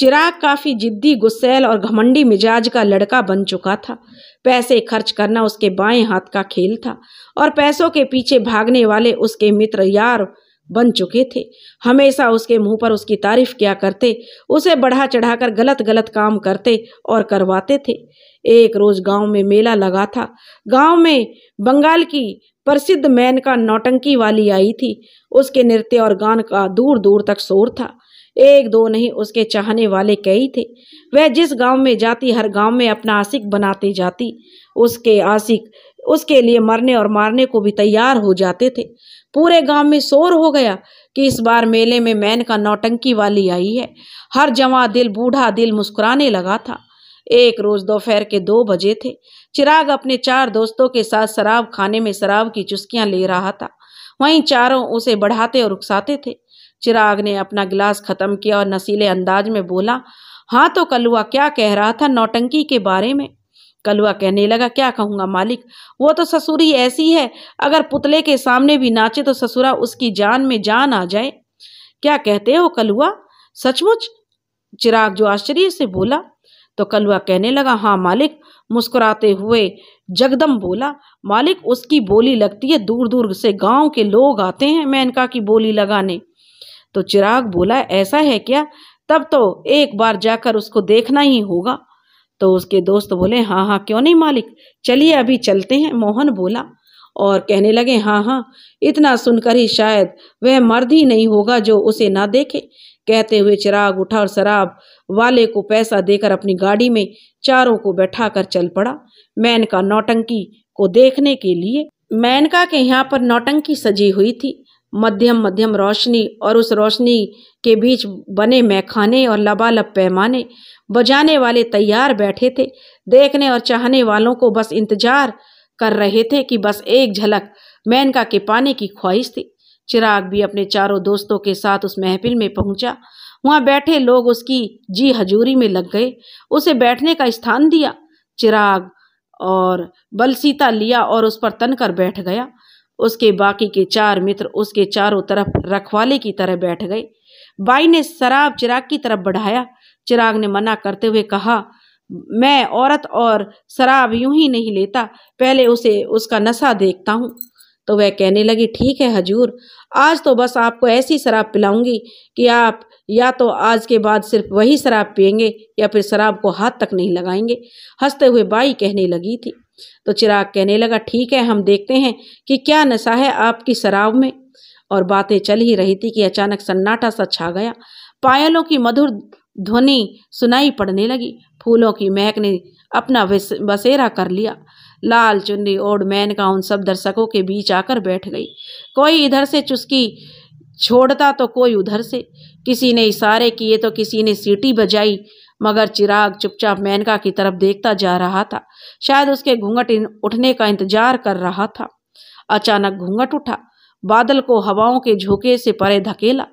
चिराग काफी जिद्दी, गुस्सैल और घमंडी मिजाज का लड़का बन चुका था। पैसे खर्च करना उसके बाएं हाथ का खेल था और पैसों के पीछे भागने वाले उसके मित्र यार बन चुके थे। हमेशा उसके मुंह पर उसकी तारीफ किया करते, उसे बढ़ा चढ़ाकर गलत गलत काम करते और करवाते थे। एक रोज गांव में मेला लगा था। गांव में बंगाल की प्रसिद्ध मेनका नौटंकी वाली आई थी। उसके नृत्य और गान का दूर दूर तक शोर था। एक दो नहीं, उसके चाहने वाले कई थे। वह जिस गांव में जाती, हर गांव में अपना आशिक बनाते जाती। उसके आशिक उसके लिए मरने और मारने को भी तैयार हो जाते थे। पूरे गांव में शोर हो गया कि इस बार मेले में मेनका नौटंकी वाली आई है। हर जवां दिल, बूढ़ा दिल मुस्कुराने लगा था। एक रोज दोपहर के 2 बजे थे। चिराग अपने 4 दोस्तों के साथ शराब खाने में शराब की चुस्कियां ले रहा था। वहीं चारों उसे बढ़ाते और उकसाते थे। चिराग ने अपना गिलास खत्म किया और नशीले अंदाज में बोला, हाँ तो कलुआ क्या कह रहा था नौटंकी के बारे में? कलुआ कहने लगा, क्या कहूंगा मालिक, वो तो ससुरी ऐसी है, अगर पुतले के सामने भी नाचे तो ससुरा उसकी जान में जान आ जाए। क्या कहते हो कलुआ, सचमुच? चिराग जो आश्चर्य से बोला। तो कलुआ कहने लगा, हाँ मालिक। मुस्कुराते हुए जगदम बोला, मालिक उसकी बोली लगती है, दूर दूर से गांव के लोग आते हैं मेनका की बोली लगाने। तो चिराग बोला, ऐसा है क्या? तब तो एक बार जाकर उसको देखना ही होगा। तो उसके दोस्त बोले, हाँ हाँ क्यों नहीं मालिक, चलिए अभी चलते हैं। मोहन बोला और कहने लगे, हाँ हाँ, इतना सुनकर ही शायद वह मर्द ही नहीं होगा जो उसे ना देखे। कहते हुए चिराग उठा और शराब वाले को पैसा देकर अपनी गाड़ी में चारों को बैठाकर चल पड़ा मेनका नौटंकी को देखने के लिए। मेनका के यहाँ पर नौटंकी सजी हुई थी। मध्यम मध्यम रोशनी और उस रोशनी के बीच बने मैखाने और लबालब पैमाने, बजाने वाले तैयार बैठे थे। देखने और चाहने वालों को बस इंतजार कर रहे थे कि बस एक झलक मेनका के पाने की ख्वाहिश थी। चिराग भी अपने चारों दोस्तों के साथ उस महफिल में पहुंचा। वहां बैठे लोग उसकी जी हजूरी में लग गए। उसे बैठने का स्थान दिया। चिराग और बलसीता लिया और उस पर तनकर बैठ गया। उसके बाकी के 4 मित्र उसके चारों तरफ रखवाले की तरह बैठ गए। बाई ने शराब चिराग की तरफ बढ़ाया। चिराग ने मना करते हुए कहा, मैं औरत और शराब यूं ही नहीं लेता, पहले उसे उसका नशा देखता हूँ। तो वह कहने लगी, ठीक है हजूर, आज तो बस आपको ऐसी शराब पिलाऊंगी कि आप या तो आज के बाद सिर्फ वही शराब पिएंगे या फिर शराब को हाथ तक नहीं लगाएंगे। हंसते हुए बाई कहने लगी थी। तो चिराग कहने लगा, ठीक है, हम देखते हैं कि क्या नशा है आपकी शराब में। और बातें चल ही रही थी कि अचानक सन्नाटा सा छा गया। पायलों की मधुर ध्वनि सुनाई पड़ने लगी। फूलों की महक ने अपना बसेरा कर लिया। लाल चुन्नी ओढ़ मेनका उन सब दर्शकों के बीच आकर बैठ गई। कोई इधर से चुस्की छोड़ता तो कोई उधर से। किसी ने इशारे किए तो किसी ने सीटी बजाई, मगर चिराग चुपचाप मेनका की तरफ देखता जा रहा था। शायद उसके घूंघट उठने का इंतजार कर रहा था। अचानक घूंघट उठा। बादल को हवाओं के झोंके से परे धकेला।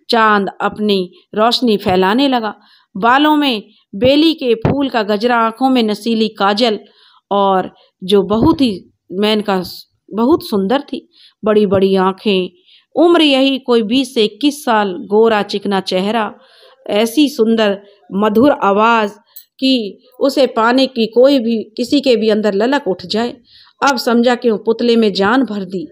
चांद अपनी रोशनी फैलाने लगा। बालों में बेली के फूल का गजरा, आंखों में नसीली काजल, और जो मेनका बहुत सुंदर थी। बड़ी बड़ी आंखें, उम्र यही कोई 20 से 21 साल, गोरा चिकना चेहरा, ऐसी सुंदर मधुर आवाज कि उसे पाने की किसी के भी अंदर ललक उठ जाए। अब समझा क्यों पुतले में जान भर दी।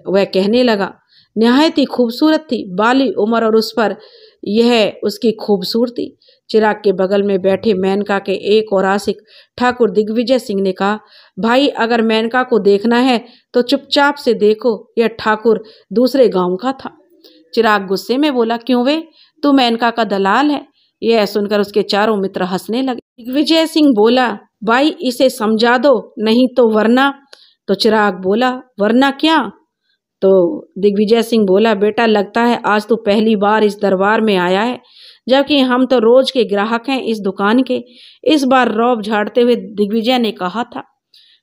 वह कहने लगा, निहायत ही खूबसूरत थी, बाली उम्र और उस पर यह उसकी खूबसूरती। चिराग के बगल में बैठे मेनका के एक और आशिक ठाकुर दिग्विजय सिंह ने कहा, भाई अगर मेनका को देखना है तो चुपचाप से देखो, यह ठाकुर दूसरे गांव का था। चिराग गुस्से में बोला, क्यों वे, तू मेनका का दलाल है? यह सुनकर उसके चारों मित्र हंसने लगे। दिग्विजय सिंह बोला, भाई इसे समझा दो, नहीं तो वरना। तो चिराग बोला, वरना क्या? तो दिग्विजय सिंह बोला, बेटा लगता है आज तो पहली बार इस दरबार में आया है, जबकि हम तो रोज के ग्राहक हैं इस दुकान के। इस बार रौब झाड़ते हुए दिग्विजय ने कहा था।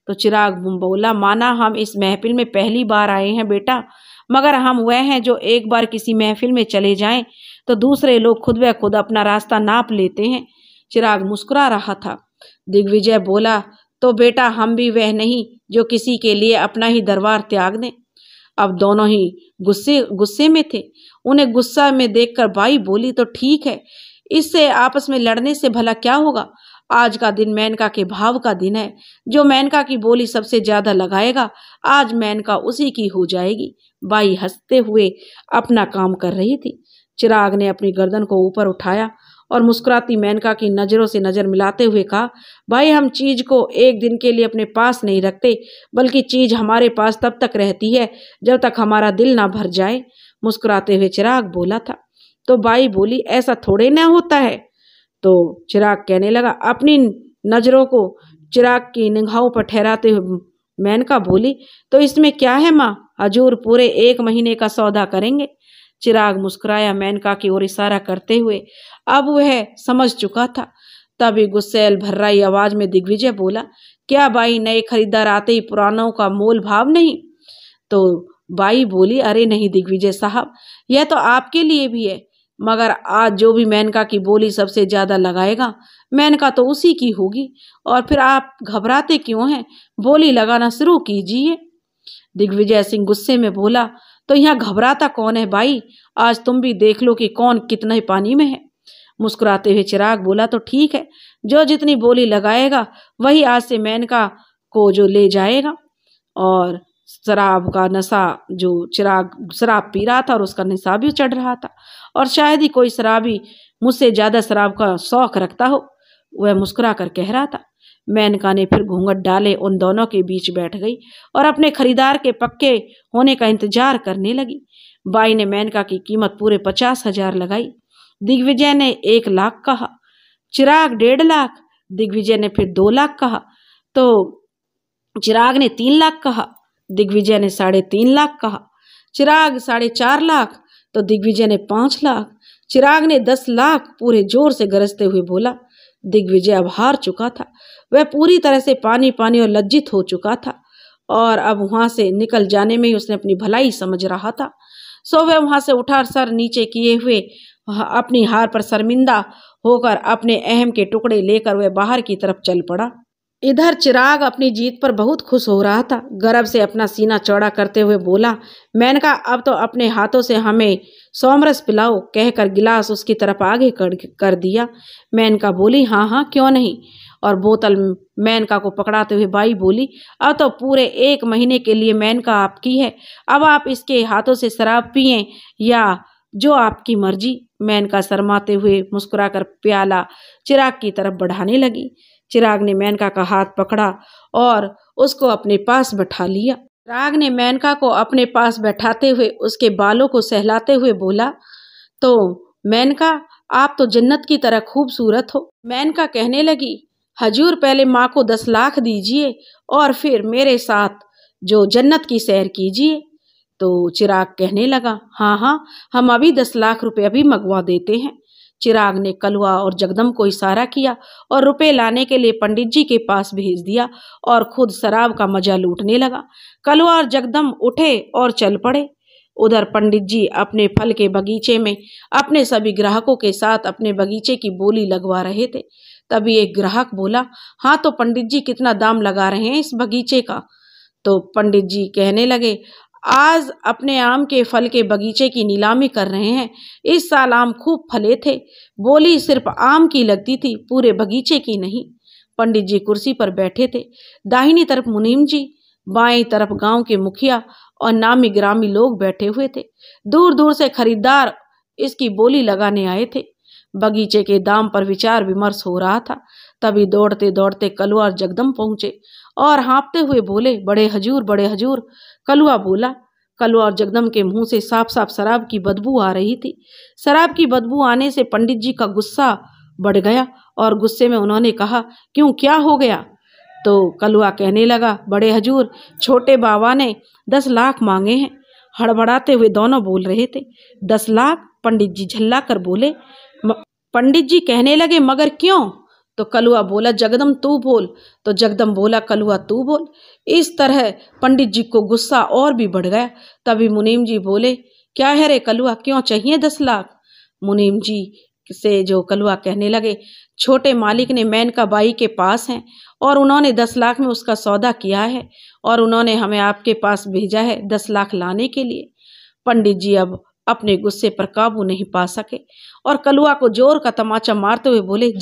तो चिराग बोला, माना हम इस महफिल में पहली बार आए हैं बेटा, मगर हम वह हैं जो एक बार किसी महफिल में चले जाएं तो दूसरे लोग खुद ब खुद अपना रास्ता नाप लेते हैं। चिराग मुस्कुरा रहा था। दिग्विजय बोला, तो बेटा हम भी वह नहीं जो किसी के लिए अपना ही दरबार त्याग दें। अब दोनों ही गुस्से में थे। उन्हें गुस्सा में देखकर बाई बोली, तो ठीक है, इससे आपस में लड़ने से भला क्या होगा। आज का दिन मेनका के भाव का दिन है। जो मेनका की बोली सबसे ज्यादा लगाएगा, आज मेनका उसी की हो जाएगी। बाई हंसते हुए अपना काम कर रही थी। चिराग ने अपनी गर्दन को ऊपर उठाया और मुस्कुराती मेनका की नजरों से नजर मिलाते हुए कहा, भाई हम चीज को एक दिन के लिए अपने पास नहीं रखते, बल्कि चीज हमारे पास तब तक रहती है जब तक हमारा दिल ना भर जाए। मुस्कुराते हुए चिराग बोला था। तो बाई बोली, ऐसा थोड़े ना होता है। तो चिराग कहने लगा। अपनी नजरों को चिराग की निगाहों पर ठहराते हुए मेनका बोली, तो इसमें क्या है माँ, हजूर पूरे 1 महीने का सौदा करेंगे। चिराग मुस्कुराया मेनका की ओर इशारा करते हुए। अब वह समझ चुका था। तभी गुस्सैल भर्राई आवाज में दिग्विजय बोला, क्या बाई नए खरीदार आते ही पुरानों का मोल भाव नहीं। तो बाई बोली, अरे नहीं दिग्विजय साहब, यह तो आपके लिए भी है, मगर आज जो भी मेनका की बोली सबसे ज्यादा लगाएगा, मेनका तो उसी की होगी। और फिर आप घबराते क्यों हैं, बोली लगाना शुरू कीजिए। दिग्विजय सिंह गुस्से में बोला, तो यहाँ घबराता कौन है बाई, आज तुम भी देख लो कि कौन कितने पानी में है। मुस्कुराते हुए चिराग बोला, तो ठीक है, जो जितनी बोली लगाएगा वही आज से मेनका को जो ले जाएगा। और शराब का नशा, जो चिराग शराब पी रहा था और उसका नशा भी चढ़ रहा था, और शायद ही कोई शराबी मुझसे ज्यादा शराब का शौक रखता हो, वह मुस्कुरा कर कह रहा था। मेनका ने फिर घूंघट डाले उन दोनों के बीच बैठ गई और अपने खरीदार के पक्के होने का इंतजार करने लगी। बाई ने मेनका की कीमत पूरे 50,000 लगाई। दिग्विजय ने 1 लाख कहा, चिराग 1.5 लाख, दिग्विजय ने फिर 2 लाख कहा, तो चिराग ने 3 लाख कहा, दिग्विजय ने 3.5 लाख कहा, चिराग 4.5 लाख, तो दिग्विजय ने 5 लाख, चिराग ने 10 लाख पूरे जोर से गरजते हुए बोला। दिग्विजय अब हार चुका था। वह पूरी तरह से पानी पानी और लज्जित हो चुका था और अब वहां से निकल जाने में ही उसने अपनी भलाई समझ रहा था। सो वह वहां से उठा सर नीचे किए हुए अपनी हार पर शर्मिंदा होकर अपने अहम के टुकड़े लेकर वह बाहर की तरफ चल पड़ा। इधर चिराग अपनी जीत पर बहुत खुश हो रहा था। गर्व से अपना सीना चौड़ा करते हुए बोला, मेनका अब तो अपने हाथों से हमें सोमरस पिलाओ, कहकर गिलास उसकी तरफ आगे कर दिया। मेनका बोली, हाँ हाँ क्यों नहीं। और बोतल मेनका को पकड़ाते हुए बाई बोली, अब तो पूरे 1 महीने के लिए मेनका आपकी है, अब आप इसके हाथों से शराब पिएं या जो आपकी मर्जी। मेनका शर्माते हुए मुस्कुराकर प्याला चिराग की तरफ बढ़ाने लगी। चिराग ने मेनका का हाथ पकड़ा और उसको अपने पास बैठा लिया। चिराग ने मेनका को अपने पास बैठाते हुए उसके बालों को सहलाते हुए बोला, तो मेनका आप तो जन्नत की तरह खूबसूरत हो। मेनका कहने लगी, हजूर पहले माँ को 10 लाख दीजिए और फिर मेरे साथ जो जन्नत की सैर कीजिए। तो चिराग कहने लगा, हाँ हाँ हम अभी 10 लाख रुपए अभी मंगवा देते हैं। चिराग ने कलवा और जगदम को इशारा किया और रुपए लाने के लिए पंडित जी के पास भेज दिया और खुद शराब का मजा लूटने लगा। कलवा और जगदम उठे और चल पड़े। उधर पंडित जी अपने फल के बगीचे में अपने सभी ग्राहकों के साथ अपने बगीचे की बोली लगवा रहे थे। तभी एक ग्राहक बोला, हाँ तो पंडित जी कितना दाम लगा रहे हैं इस बगीचे का। तो पंडित जी कहने लगे, आज अपने आम के फल के बगीचे की नीलामी कर रहे हैं। इस साल आम खूब फले थे, बोली सिर्फ आम की लगती थी, पूरे बगीचे की नहीं। पंडित जी कुर्सी पर बैठे थे। दाहिनी तरफ मुनीम जी, बाएं तरफ गांव के मुखिया और नामी ग्रामी लोग बैठे हुए थे। दूर दूर से खरीदार इसकी बोली लगाने आए थे। बगीचे के दाम पर विचार विमर्श हो रहा था। तभी दौड़ते दौड़ते कलवा और जगदम पहुंचे और हाँफते हुए बोले, बड़े हजूर बड़े हजूर। कलवा बोला। कलवा और जगदम के मुंह से साफ साफ शराब की बदबू आ रही थी। शराब की बदबू आने से पंडित जी का गुस्सा बढ़ गया और गुस्से में उन्होंने कहा, क्यों क्या हो गया। तो कलवा कहने लगा, बड़े हजूर छोटे बाबा ने 10 लाख मांगे हैं। हड़बड़ाते हुए दोनों बोल रहे थे, 10 लाख। पंडित जी झल्ला कर बोले। पंडित जी कहने लगे, मगर क्यों। तो कलवा बोला, जगदम तू बोल। तो जगदम बोला, कलवा तू बोल। इस तरह पंडित जी को गुस्सा और भी बढ़ गया। तभी मुनीम जी बोले, क्या है रे कलवा, क्यों चाहिए 10 लाख। मुनीम जी से जो कलवा कहने लगे, छोटे मालिक ने मेनका बाई के पास हैं और उन्होंने 10 लाख में उसका सौदा किया है और उन्होंने हमें आपके पास भेजा है 10 लाख लाने के लिए। पंडित जी अब अपने गुस्से पर काबू नहीं पा सके और कलुआ को जोर का तमाचा मारते हुए बोले,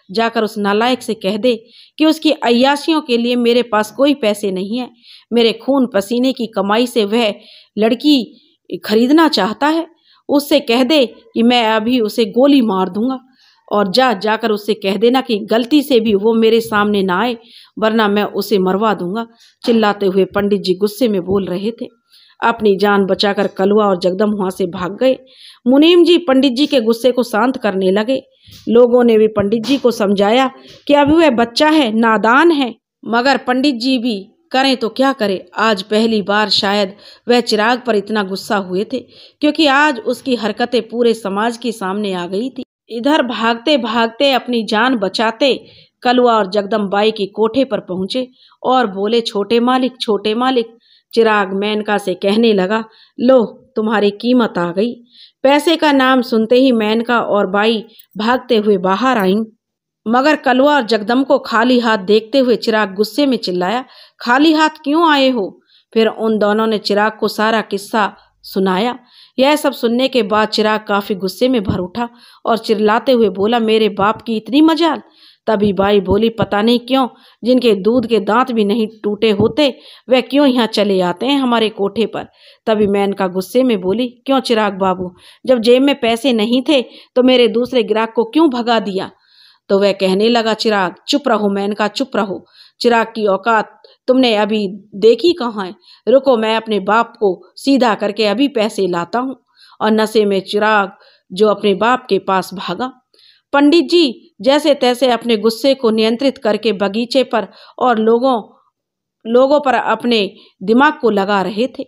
जाकर उस नालायक से कह दे कि उसकी अय्याशियों के लिए मेरे पास कोई पैसे नहीं है। मेरे खून पसीने की कमाई से वह लड़की खरीदना चाहता है। उससे कह दे कि मैं अभी उसे गोली मार दूंगा और जाकर उससे कह देना कि गलती से भी वो मेरे सामने ना आए, वरना मैं उसे मरवा दूंगा। चिल्लाते हुए पंडित जी गुस्से में बोल रहे थे। अपनी जान बचाकर कलुआ और जगदम वहां से भाग गए। मुनीम जी पंडित जी के गुस्से को शांत करने लगे। लोगों ने भी पंडित जी को समझाया कि अभी वह बच्चा है, नादान है, मगर पंडित जी भी करें तो क्या करें। आज पहली बार शायद वह चिराग पर इतना गुस्सा हुए थे, क्योंकि आज उसकी हरकतें पूरे समाज के सामने आ गई थी। इधर भागते भागते अपनी जान बचाते कलुआ और जगदम्बाई की कोठे पर पहुंचे और बोले, छोटे मालिक। चिराग मेनका से कहने लगा, लो तुम्हारी कीमत आ गई। पैसे का नाम सुनते ही मेनका और बाई भागते हुए बाहर आईं, मगर कलुआ और जगदम को खाली हाथ देखते हुए चिराग गुस्से में चिल्लाया, खाली हाथ क्यों आए हो? फिर उन दोनों ने चिराग को सारा किस्सा सुनाया। यह सब सुनने के बाद चिराग काफी गुस्से में भर उठा और चिल्लाते हुए बोला, मेरे बाप की इतनी मजाल। तभी बाई बोली, पता नहीं क्यों जिनके दूध के दांत भी नहीं टूटे होते वह क्यों यहाँ चले आते हैं हमारे कोठे पर। तभी मेनका गुस्से में बोली, क्यों चिराग बाबू, जब जेब में पैसे नहीं थे तो मेरे दूसरे ग्राहक को क्यों भगा दिया? तो वह कहने लगा, चिराग चुप रहो मेनका, चुप रहो। चिराग की औकात तुमने अभी देखी कहाँ है? रुको, मैं अपने बाप को सीधा करके अभी पैसे लाता हूँ। और नशे में चिराग जो अपने बाप के पास भागा। पंडित जी जैसे तैसे अपने गुस्से को नियंत्रित करके बगीचे पर और लोगों पर अपने दिमाग को लगा रहे थे।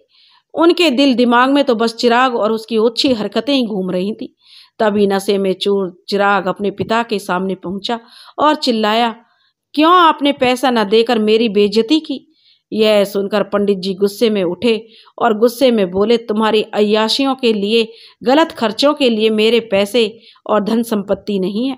उनके दिल दिमाग में तो बस चिराग और उसकी ओछी हरकतें ही घूम रही थी। तभी नशे में चूर चिराग अपने पिता के सामने पहुंचा और चिल्लाया, क्यों आपने पैसा न देकर मेरी बेइज्जती की? यह सुनकर पंडित जी गुस्से में उठे और गुस्से में बोले, तुम्हारी अय्याशियों के लिए, गलत खर्चों के लिए मेरे पैसे और धन संपत्ति नहीं है।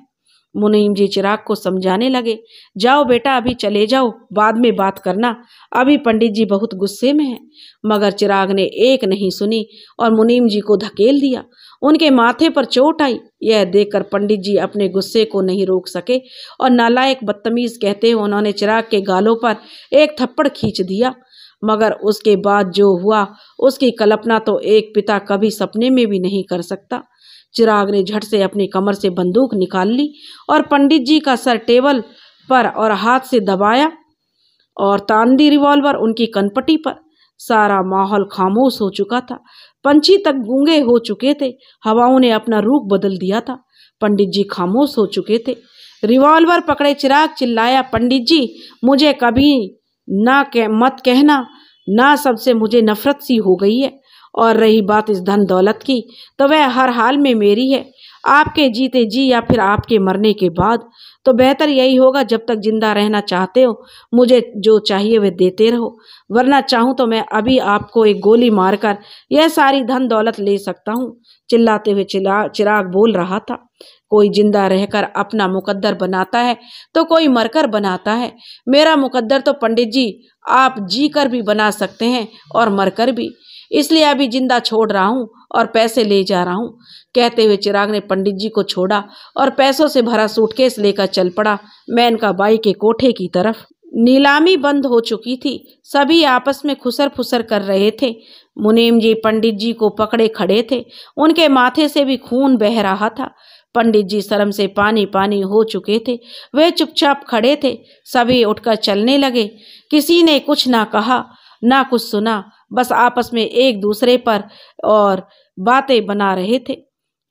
मुनीम जी चिराग को समझाने लगे, जाओ बेटा अभी चले जाओ, बाद में बात करना, अभी पंडित जी बहुत गुस्से में हैं। मगर चिराग ने एक नहीं सुनी और मुनीम जी को धकेल दिया। उनके माथे पर चोट आई। यह देखकर पंडित जी अपने गुस्से को नहीं रोक सके और नालायक बदतमीज कहते हुए उन्होंने चिराग के गालों पर एक थप्पड़ खींच दिया। मगर उसके बाद जो हुआ उसकी कल्पना तो एक पिता कभी सपने में भी नहीं कर सकता। चिराग ने झट से अपनी कमर से बंदूक निकाल ली और पंडित जी का सर टेबल पर और हाथ से दबाया और तान दी रिवॉल्वर उनकी कनपटी पर। सारा माहौल खामोश हो चुका था। पंछी तक गूंगे हो चुके थे। हवाओं ने अपना रूप बदल दिया था। पंडित जी खामोश हो चुके थे। रिवॉल्वर पकड़े चिराग चिल्लाया, पंडित जी मुझे कभी मत कहना ना, सबसे मुझे नफरत सी हो गई है। और रही बात इस धन दौलत की तो वह हर हाल में मेरी है, आपके जीते जी या फिर आपके मरने के बाद। तो बेहतर यही होगा, जब तक जिंदा रहना चाहते हो मुझे जो चाहिए वह देते रहो, वरना चाहूँ तो मैं अभी आपको एक गोली मारकर यह सारी धन दौलत ले सकता हूँ। चिल्लाते हुए चिराग बोल रहा था, कोई जिंदा रहकर अपना मुकद्दर बनाता है तो कोई मरकर बनाता है। मेरा मुकद्दर तो पंडित जी आप जी कर भी बना सकते हैं और मरकर भी, इसलिए अभी जिंदा छोड़ रहा हूँ और पैसे ले जा रहा हूँ। कहते हुए चिराग ने पंडित जी को छोड़ा और पैसों से भरा सूटकेस लेकर चल पड़ा मेनका बाई के कोठे की तरफ। नीलामी बंद हो चुकी थी। सभी आपस में खुसर फुसर कर रहे थे। मुनीम जी पंडित जी को पकड़े खड़े थे। उनके माथे से भी खून बह रहा था। पंडित जी शर्म से पानी पानी हो चुके थे। वे चुपचाप खड़े थे। सभी उठकर चलने लगे। किसी ने कुछ ना कहा ना कुछ सुना, बस आपस में एक दूसरे पर और बातें बना रहे थे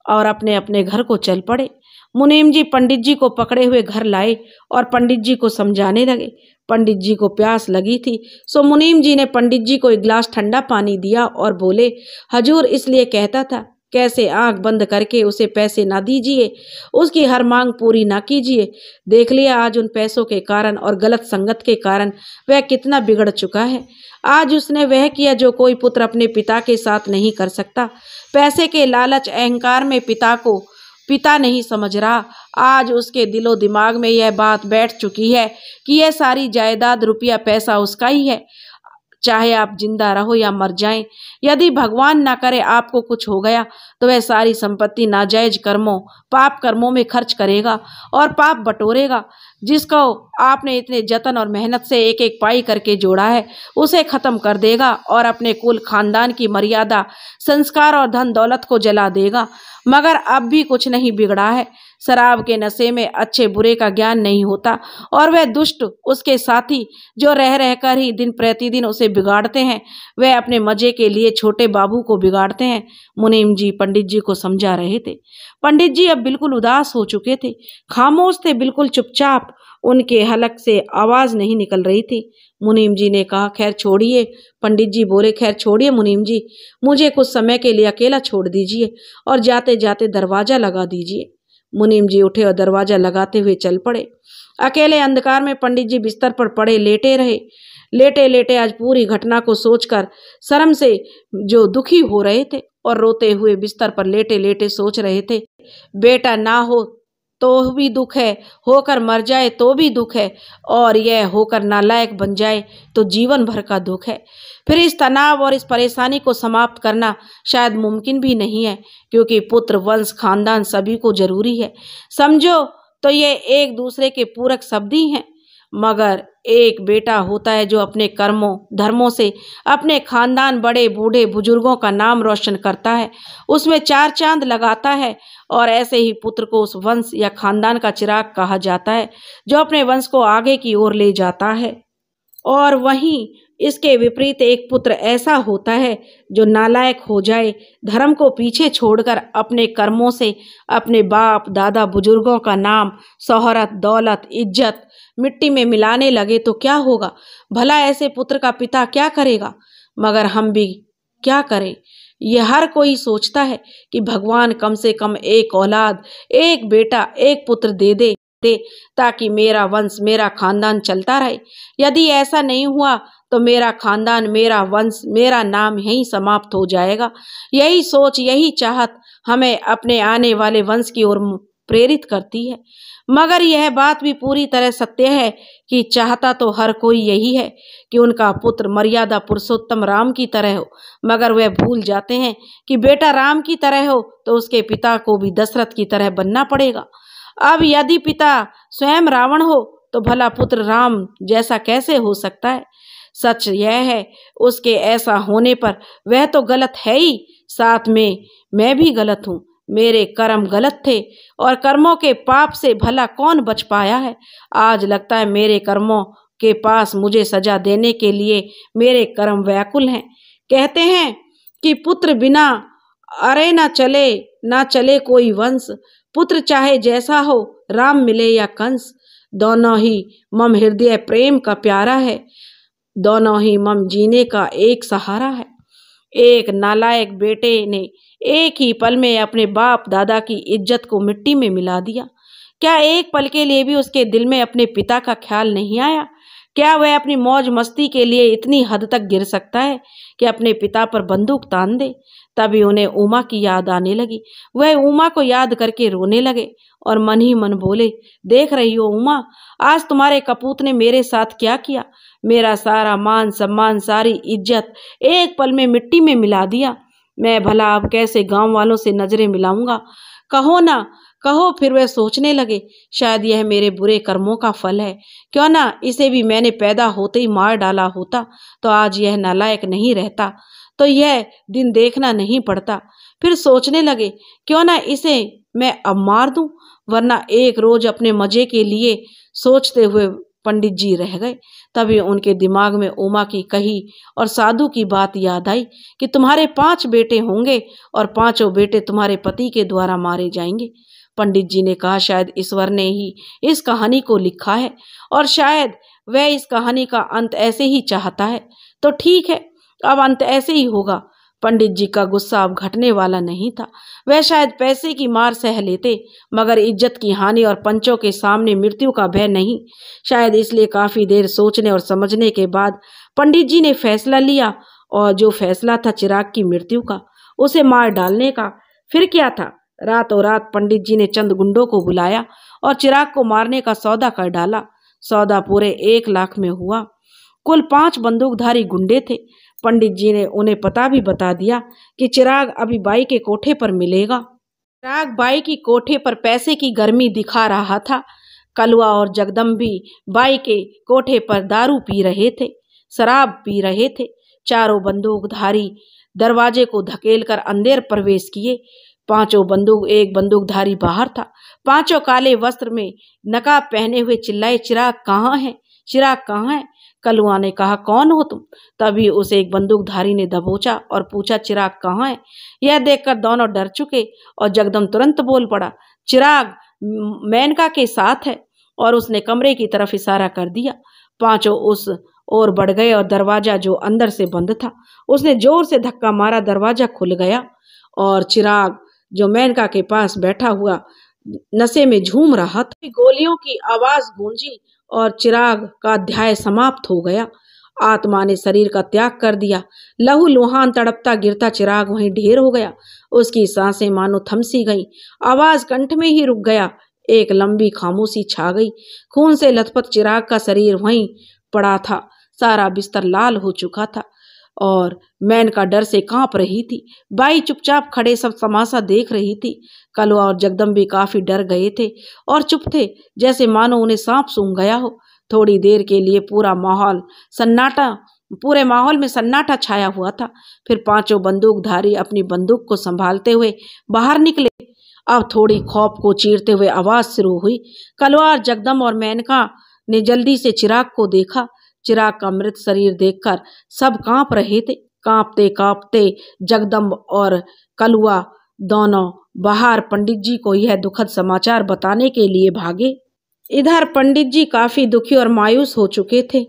और अपने अपने घर को चल पड़े। मुनीम जी पंडित जी को पकड़े हुए घर लाए और पंडित जी को समझाने लगे। पंडित जी को प्यास लगी थी, सो मुनीम जी ने पंडित जी को एक गिलास ठंडा पानी दिया और बोले, हजूर इसलिए कहता था, कैसे आंख बंद करके उसे पैसे ना दीजिए, उसकी हर मांग पूरी ना कीजिए। देख लिया आज उन पैसों के कारण और गलत संगत के कारण वह कितना बिगड़ चुका है। आज उसने वह किया जो कोई पुत्र अपने पिता के साथ नहीं कर सकता। पैसे के लालच अहंकार में पिता को पिता नहीं समझ रहा। आज उसके दिलो दिमाग में यह बात बैठ चुकी है कि यह सारी जायदाद रुपया पैसा उसका ही है। चाहे आप जिंदा रहो या मर जाएं। यदि भगवान ना करे आपको कुछ हो गया तो वह सारी संपत्ति नाजायज कर्मों, पाप कर्मों में खर्च करेगा और पाप बटोरेगा। जिसको आपने इतने जतन और मेहनत से एक एक पाई करके जोड़ा है, उसे खत्म कर देगा और अपने कुल खानदान की मर्यादा, संस्कार और धन दौलत को जला देगा। मगर अब भी कुछ नहीं बिगड़ा है। शराब के नशे में अच्छे बुरे का ज्ञान नहीं होता और वह दुष्ट उसके साथी जो रह रहकर ही दिन प्रतिदिन उसे बिगाड़ते हैं, वह अपने मजे के लिए छोटे बाबू को बिगाड़ते हैं। मुनीम जी पंडित जी को समझा रहे थे। पंडित जी अब बिल्कुल उदास हो चुके थे, खामोश थे, बिल्कुल चुपचाप। उनके हलक से आवाज नहीं निकल रही थी। मुनीम जी ने कहा, खैर छोड़िए। पंडित जी बोले, खैर छोड़िए मुनीम जी, मुझे कुछ समय के लिए अकेला छोड़ दीजिए और जाते जाते दरवाजा लगा दीजिए। मुनीम जी उठे और दरवाजा लगाते हुए चल पड़े। अकेले अंधकार में पंडित जी बिस्तर पर पड़े लेटे रहे। लेटे लेटे आज पूरी घटना को सोचकर शर्म से जो दुखी हो रहे थे और रोते हुए बिस्तर पर लेटे लेटे सोच रहे थे, बेटा ना हो तो भी दुख है, होकर मर जाए तो भी दुख है, और यह होकर नालायक बन जाए तो जीवन भर का दुख है। फिर इस तनाव और इस परेशानी को समाप्त करना शायद मुमकिन भी नहीं है, क्योंकि पुत्र, वंश, खानदान सभी को जरूरी है। समझो तो ये एक दूसरे के पूरक शब्द ही हैं। मगर एक बेटा होता है जो अपने कर्मों धर्मों से अपने खानदान, बड़े बूढ़े बुजुर्गों का नाम रोशन करता है, उसमें चार चांद लगाता है। और ऐसे ही पुत्र को उस वंश या खानदान का चिराग कहा जाता है जो अपने वंश को आगे की ओर ले जाता है। और वहीं इसके विपरीत एक पुत्र ऐसा होता है जो नालायक हो जाए, धर्म को पीछे छोड़कर अपने कर्मों से अपने बाप दादा बुजुर्गों का नाम, शोहरत, दौलत, इज्जत मिट्टी में मिलाने लगे तो क्या होगा? भला ऐसे पुत्र का पिता क्या करेगा? मगर हम भी क्या करें? ये हर कोई सोचता है कि भगवान कम से कम एक औलाद, एक बेटा, एक पुत्र दे दे ताकि मेरा वंश, मेरा खानदान चलता रहे। यदि ऐसा नहीं हुआ तो मेरा खानदान, मेरा वंश, मेरा नाम यहीं समाप्त हो जाएगा। यही सोच, यही चाहत हमें अपने आने वाले वंश की ओर प्रेरित करती है। मगर यह बात भी पूरी तरह सत्य है कि चाहता तो हर कोई यही है कि उनका पुत्र मर्यादा पुरुषोत्तम राम की तरह हो, मगर वह भूल जाते हैं कि बेटा राम की तरह हो तो उसके पिता को भी दशरथ की तरह बनना पड़ेगा। अब यदि पिता स्वयं रावण हो तो भला पुत्र राम जैसा कैसे हो सकता है? सच यह है, उसके ऐसा होने पर वह तो गलत है ही, साथ में मैं भी गलत हूँ। मेरे कर्म गलत थे और कर्मों के पाप से भला कौन बच पाया है? आज लगता है मेरे कर्मों के पास मुझे सजा देने के लिए मेरे कर्म व्याकुल हैं। कहते हैं कि पुत्र बिना अरे ना चले कोई वंश, पुत्र चाहे जैसा हो, राम मिले या कंस, दोनों ही मम हृदय प्रेम का प्यारा है, दोनों ही मम जीने का एक सहारा है। एक नालायक बेटे ने एक ही पल में अपने बाप दादा की इज्जत को मिट्टी में मिला दिया। क्या एक पल के लिए भी उसके दिल में अपने पिता का ख्याल नहीं आया? क्या वह अपनी मौज मस्ती के लिए इतनी हद तक गिर सकता है कि अपने पिता पर बंदूक तान दे? तभी उन्हें उमा की याद आने लगी। वह उमा को याद करके रोने लगे और मन ही मन बोले, देख रही हो उमा, आज तुम्हारे कपूत ने मेरे साथ क्या किया? मेरा सारा मान सम्मान, सारी इज्जत एक पल में मिट्टी में मिला दिया। मैं भला अब कैसे गांव वालों से नजरें मिलाऊंगा? कहो ना कहो। फिर वह सोचने लगे, शायद यह मेरे बुरे कर्मों का फल है। क्यों ना इसे भी मैंने पैदा होते ही मार डाला होता तो आज यह नालायक नहीं रहता, तो यह दिन देखना नहीं पड़ता। फिर सोचने लगे, क्यों ना इसे मैं अब मार दूं, वरना एक रोज अपने मजे के लिए सोचते हुए पंडित जी रह गए। तभी उनके दिमाग में उमा की कही और साधु की बात याद आई कि तुम्हारे 5 बेटे होंगे और 5 बेटे तुम्हारे पति के द्वारा मारे जाएंगे। पंडित जी ने कहा, शायद ईश्वर ने ही इस कहानी को लिखा है और शायद वह इस कहानी का अंत ऐसे ही चाहता है। तो ठीक है, अब अंत ऐसे ही होगा। पंडित जी का गुस्सा अब घटने वाला नहीं था। वह शायद पैसे की मार सह लेते, मगर इज्जत की हानि और पंचों के सामने मृत्यु का भय नहीं। शायद इसलिए काफी देर सोचने और समझने के बाद पंडित जी ने फैसला लिया, और जो फैसला था चिराग की मृत्यु का, उसे मार डालने का। फिर क्या था, रातों रात पंडित जी ने चंद गुंडों को बुलाया और चिराग को मारने का सौदा कर डाला। सौदा पूरे 1 लाख में हुआ। कुल 5 बंदूकधारी गुंडे थे। पंडित जी ने उन्हें पता भी बता दिया कि चिराग अभी बाई के कोठे पर मिलेगा। चिराग बाई की कोठे पर पैसे की गर्मी दिखा रहा था। कलुआ और जगदम्बी बाई के कोठे पर दारू पी रहे थे, शराब पी रहे थे। चारों बंदूकधारी दरवाजे को धकेलकर अंदर प्रवेश किए। एक बंदूकधारी बाहर था। 5 काले वस्त्र में नकाब पहने हुए चिल्लाए, चिराग कहाँ है, चिराग कहाँ है। कलुआ ने कहा, कौन हो तुम। तभी उसे एक बंदूकधारी ने दबोचा और पूछा, चिराग कहाँ है। यह देखकर दोनों डर चुके और जगदम तुरंत बोल पड़ा, चिराग मेनका के साथ है, और उसने कमरे की तरफ इशारा कर दिया। 5 उस ओर बढ़ गए और दरवाजा जो अंदर से बंद था, उसने जोर से धक्का मारा, दरवाजा खुल गया और चिराग जो मेनका के पास बैठा हुआ नशे में झूम रहा था, गोलियों की आवाज गूंजी और चिराग का अध्याय समाप्त हो गया। आत्मा ने शरीर का त्याग कर दिया। लहू लुहान तड़पता गिरता चिराग वहीं ढेर हो गया। उसकी सांसें मानो थमसी गईं, आवाज कंठ में ही रुक गया। एक लंबी खामोशी छा गई। खून से लथपथ चिराग का शरीर वहीं पड़ा था। सारा बिस्तर लाल हो चुका था और मेनका डर से कांप रही थी। बाई चुपचाप खड़े सब तमाशा देख रही थी। कलुआ और जगदम्बी काफी डर गए थे और चुप थे, जैसे मानो उन्हें सांप सूंघ गया हो। थोड़ी देर के लिए पूरे माहौल में सन्नाटा छाया हुआ था। फिर 5 बंदूकधारी अपनी बंदूक को संभालते हुए बाहर निकले। अब थोड़ी खौफ को चीरते हुए आवाज शुरू हुई। कलुआ, जगदम और मेनका ने जल्दी से चिराग को देखा। चिराग का मृत शरीर देखकर सब कांप रहे थे। कांपते कांपते जगदम्ब और कलुआ दोनों बाहर पंडित जी को यह दुखद समाचार बताने के लिए भागे। इधर पंडित जी काफी दुखी और मायूस हो चुके थे।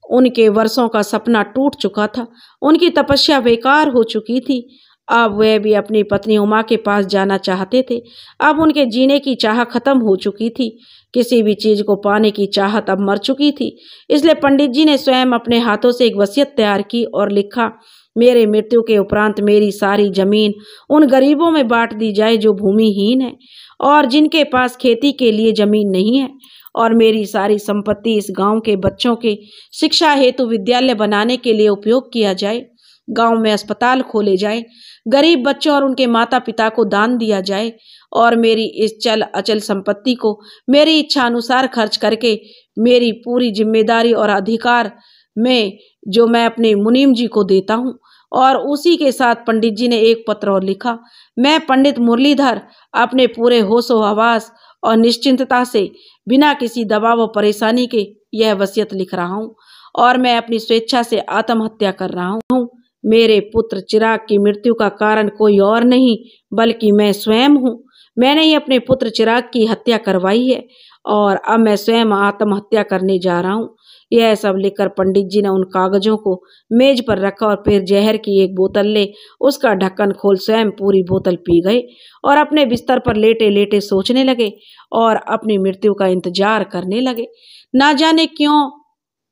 उनके वर्षों का सपना टूट चुका था। उनकी तपस्या बेकार हो चुकी थी। अब वे भी अपनी पत्नी उमा के पास जाना चाहते थे। अब उनके जीने की चाह खत्म हो चुकी थी। किसी भी चीज को पाने की चाहत अब मर चुकी थी। इसलिए पंडित जी ने स्वयं अपने हाथों से एक वसीयत तैयार की और लिखा, मेरे मृत्यु के उपरांत मेरी सारी जमीन उन गरीबों में बांट दी जाए जो भूमिहीन है और जिनके पास खेती के लिए जमीन नहीं है, और मेरी सारी संपत्ति इस गांव के बच्चों के शिक्षा हेतु विद्यालय बनाने के लिए उपयोग किया जाए। गांव में अस्पताल खोले जाए, गरीब बच्चों और उनके माता पिता को दान दिया जाए, और मेरी इस चल अचल संपत्ति को मेरी इच्छा अनुसार खर्च करके मेरी पूरी जिम्मेदारी और अधिकार में जो मैं अपने मुनीम जी को देता हूँ। और उसी के साथ पंडित जी ने एक पत्र और लिखा, मैं पंडित मुरलीधर अपने पूरे होशो हवास और निश्चिंतता से बिना किसी दबाव और परेशानी के यह वसीयत लिख रहा हूँ, और मैं अपनी स्वेच्छा से आत्महत्या कर रहा हूँ। मेरे पुत्र चिराग की मृत्यु का कारण कोई और नहीं बल्कि मैं स्वयं हूँ। मैंने ही अपने पुत्र चिराग की हत्या करवाई है और अब मैं स्वयं आत्महत्या करने जा रहा हूँ। यह सब लिखकर पंडित जी ने उन कागजों को मेज पर रखा और फिर जहर की एक बोतल ले उसका ढक्कन खोल स्वयं पूरी बोतल पी गए और अपने बिस्तर पर लेटे लेटे सोचने लगे और अपनी मृत्यु का इंतजार करने लगे। ना जाने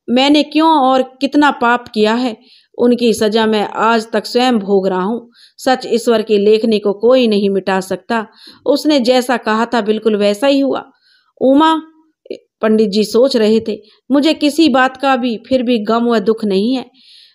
मैंने क्यों और कितना पाप किया है, उनकी सजा मैं आज तक स्वयं भोग रहा हूँ। सच ईश्वर की लेखनी को कोई नहीं मिटा सकता। उसने जैसा कहा था बिल्कुल वैसा ही हुआ। उमा, पंडित जी सोच रहे थे, मुझे किसी बात का भी फिर भी गम व दुख नहीं है।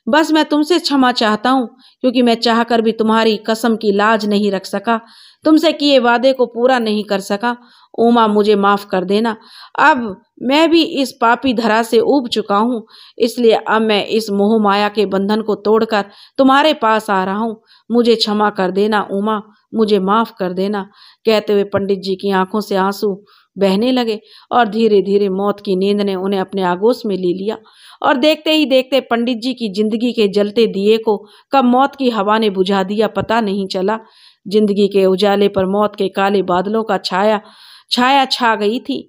बस मैं तुमसे क्षमा चाहता हूँ क्योंकि मैं चाहकर भी तुम्हारी कसम की लाज नहीं रख सका, तुमसे किए वादे को पूरा नहीं कर सका। उमा, मुझे माफ कर देना। अब मैं भी इस पापी धरा से ऊब चुका हूँ, इसलिए अब मैं इस मोह माया के बंधन को तोड़कर तुम्हारे पास आ रहा हूँ। मुझे क्षमा कर देना उमा, मुझे माफ कर देना। कहते हुए पंडित जी की आंखों से आंसू बहने लगे और धीरे धीरे मौत की नींद ने उन्हें अपने आगोश में ले लिया। और देखते ही देखते पंडित जी की जिंदगी के जलते दिए को कब मौत की हवा ने बुझा दिया पता नहीं चला। जिंदगी के उजाले पर मौत के काले बादलों का छाया छा गई थी।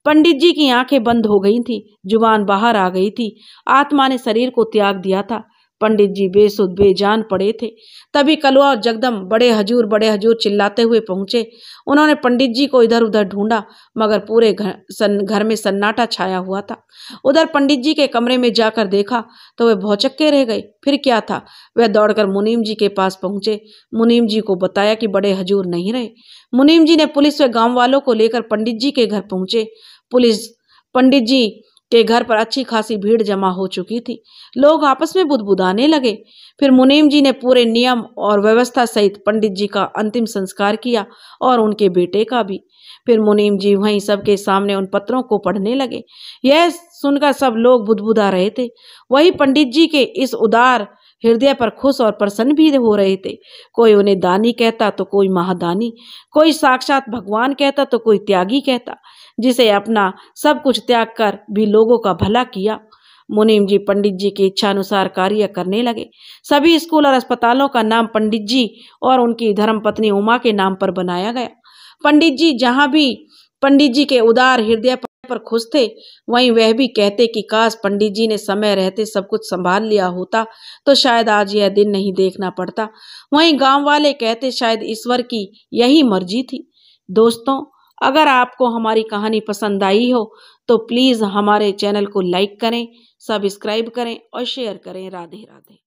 पंडित जी की आंखें बंद हो गई थी, जुबान बाहर आ गई थी। आत्मा ने शरीर को त्याग दिया था। पंडित जी बेसुध बेजान पड़े थे। तभी कलुआ और जगदम बड़े हजूर चिल्लाते हुए पहुंचे। उन्होंने पंडित जी को इधर उधर ढूंढा मगर पूरे घर में सन्नाटा छाया हुआ था। उधर पंडित जी के कमरे में जाकर देखा तो वे भौचक्के रह गए। फिर क्या था, वह दौड़कर मुनीम जी के पास पहुंचे। मुनीम जी को बताया कि बड़े हजूर नहीं रहे। मुनीम जी ने पुलिस व गांव वालों को लेकर पंडित जी के घर पहुंचे। पुलिस पंडित जी के घर पर अच्छी खासी भीड़ जमा हो चुकी थी। लोग आपस में बुदबुदाने लगे। फिर मुनीम जी ने पूरे नियम और व्यवस्था सहित पंडित जी का अंतिम संस्कार किया और उनके बेटे का भी। फिर मुनीम जी वहीं सबके सामने उन पत्रों को पढ़ने लगे। यह सुनकर सब लोग बुदबुदा रहे थे। वही पंडित जी के इस उदार हृदय पर खुश और प्रसन्न भी हो रहे थे। कोई उन्हें दानी कहता तो कोई महादानी, कोई साक्षात भगवान कहता तो कोई त्यागी कहता, जिसे अपना सब कुछ त्याग कर भी लोगों का भला किया। मुनीम जी पंडित जी की इच्छा अनुसार कार्य करने लगे। सभी स्कूल और अस्पतालों का नाम पंडित जी और उनकी धर्मपत्नी उमा के नाम पर बनाया गया। पंडित जी जहाँ भी पंडित जी के उदार हृदय पर खुश थे, वहीं वह भी कहते कि काश पंडित जी ने समय रहते सब कुछ संभाल लिया होता तो शायद आज यह दिन नहीं देखना पड़ता। वहीं गांव वाले कहते शायद ईश्वर की यही मर्जी थी। दोस्तों, अगर आपको हमारी कहानी पसंद आई हो तो प्लीज़ हमारे चैनल को लाइक करें, सब्सक्राइब करें और शेयर करें। राधे राधे।